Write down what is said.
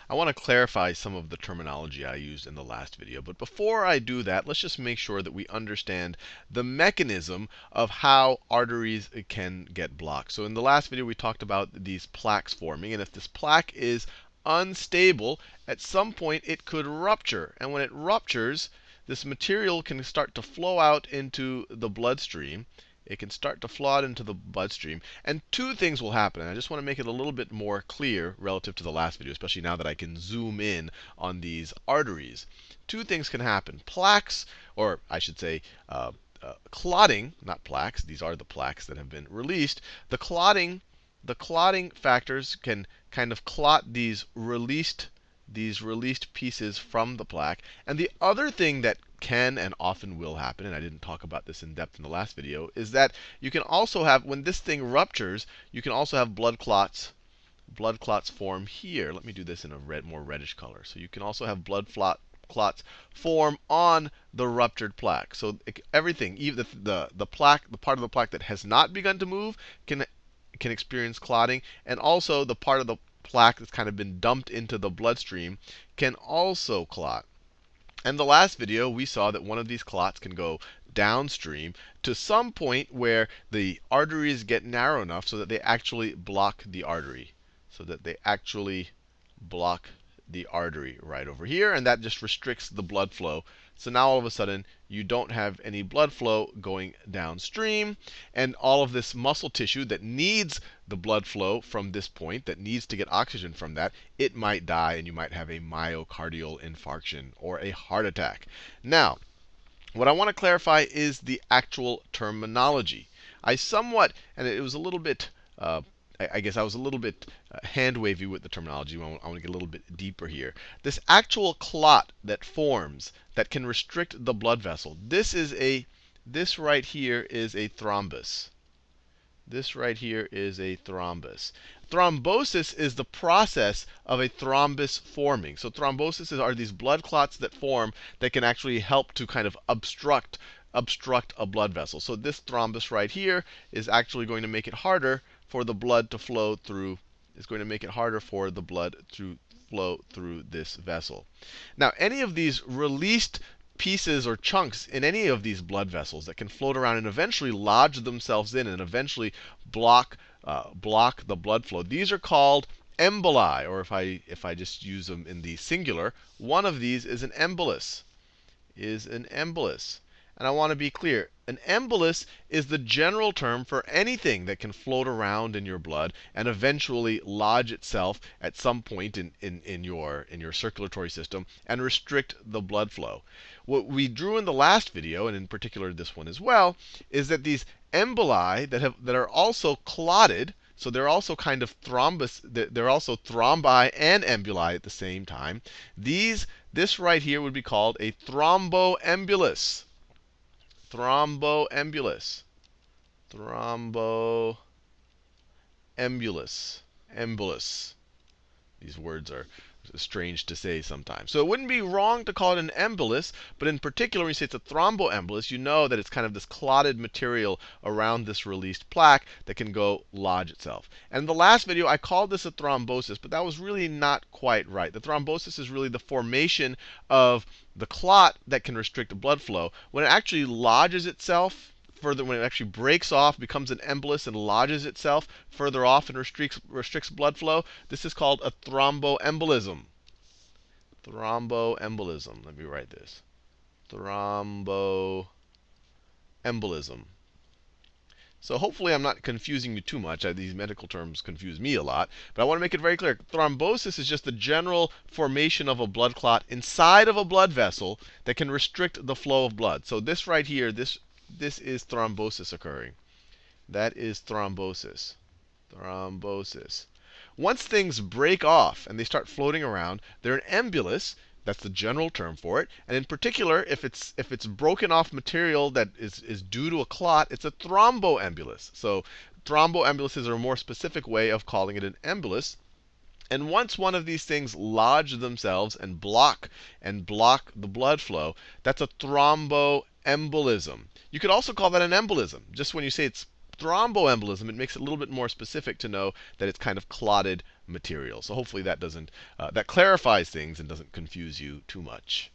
I want to clarify some of the terminology I used in the last video. But before I do that, let's just make sure that we understand the mechanism of how arteries can get blocked. So in the last video, we talked about these plaques forming. And if this plaque is unstable, at some point it could rupture. And when it ruptures, this material can start to flow out into the bloodstream. It can start to flow out into the bloodstream. And two things will happen. And I just want to make it a little bit more clear relative to the last video, especially now that I can zoom in on these arteries. Two things can happen. Plaques, or I should say clotting, not plaques. These are the plaques that have been released. The clotting factors can kind of clot these released pieces from the plaque. And the other thing that can and often will happen, and I didn't talk about this in depth in the last video, is that you can also have, when this thing ruptures, you can also have blood clots form here. Let me do this in a more reddish color. So you can also have blood clots form on the ruptured plaque. So everything, even the plaque, the part of the plaque that has not begun to move, can experience clotting, and also the part of the plaque that's kind of been dumped into the bloodstream can also clot. In the last video, we saw that one of these clots can go downstream to some point where the arteries get narrow enough so that they actually block the artery. Right over here, and that just restricts the blood flow. So now all of a sudden, you don't have any blood flow going downstream, and all of this muscle tissue that needs the blood flow from this point, that needs to get oxygen from that, it might die, and you might have a myocardial infarction or a heart attack. Now, what I want to clarify is the actual terminology. I somewhat, and it was a little bit I guess I was a little bit hand wavy with the terminology. I want to get a little bit deeper here. This actual clot that forms that can restrict the blood vessel, this right here is a thrombus. This right here is a thrombus. Thrombosis is the process of a thrombus forming. So thrombosis are these blood clots that form that can actually help to kind of obstruct a blood vessel. So this thrombus right here is actually going to make it harder for the blood to flow through. It's going to make it harder for the blood to flow through this vessel. Now, any of these released pieces or chunks in any of these blood vessels that can float around and eventually lodge themselves in and eventually block the blood flow, these are called emboli. Or if I just use them in the singular, one of these is an embolus. And I want to be clear. An embolus is the general term for anything that can float around in your blood and eventually lodge itself at some point in your circulatory system and restrict the blood flow. What we drew in the last video, and in particular this one as well, is that these emboli that are also clotted, so they're also kind of they're also thrombi and emboli at the same time. This right here would be called a thromboembulus. Thromboembulus. Embolus. These words are strange to say sometimes. So it wouldn't be wrong to call it an embolus, but in particular, when you say it's a thromboembolus, you know that it's kind of this clotted material around this released plaque that can go lodge itself. And in the last video, I called this a thrombosis, but that was really not quite right. The thrombosis is really the formation of the clot that can restrict blood flow. When it actually lodges itself further, when it actually breaks off, becomes an embolus, and lodges itself further off and restricts blood flow, this is called a thromboembolism. Thromboembolism. Let me write this. Thromboembolism. So hopefully I'm not confusing you too much. These medical terms confuse me a lot. But I want to make it very clear. Thrombosis is just the general formation of a blood clot inside of a blood vessel that can restrict the flow of blood. So this right here, this is thrombosis occurring. That is thrombosis. Thrombosis. Once things break off and they start floating around, they're an embolus. That's the general term for it. And in particular, if it's broken off material that is due to a clot, it's a thromboembolus. So thromboemboluses are a more specific way of calling it an embolus. And once one of these things lodge themselves and block the blood flow, that's a thromboembolism. You could also call that an embolism. Just when you say it's thromboembolism, it makes it a little bit more specific to know that it's kind of clotted material. So hopefully that doesn't that clarifies things and doesn't confuse you too much.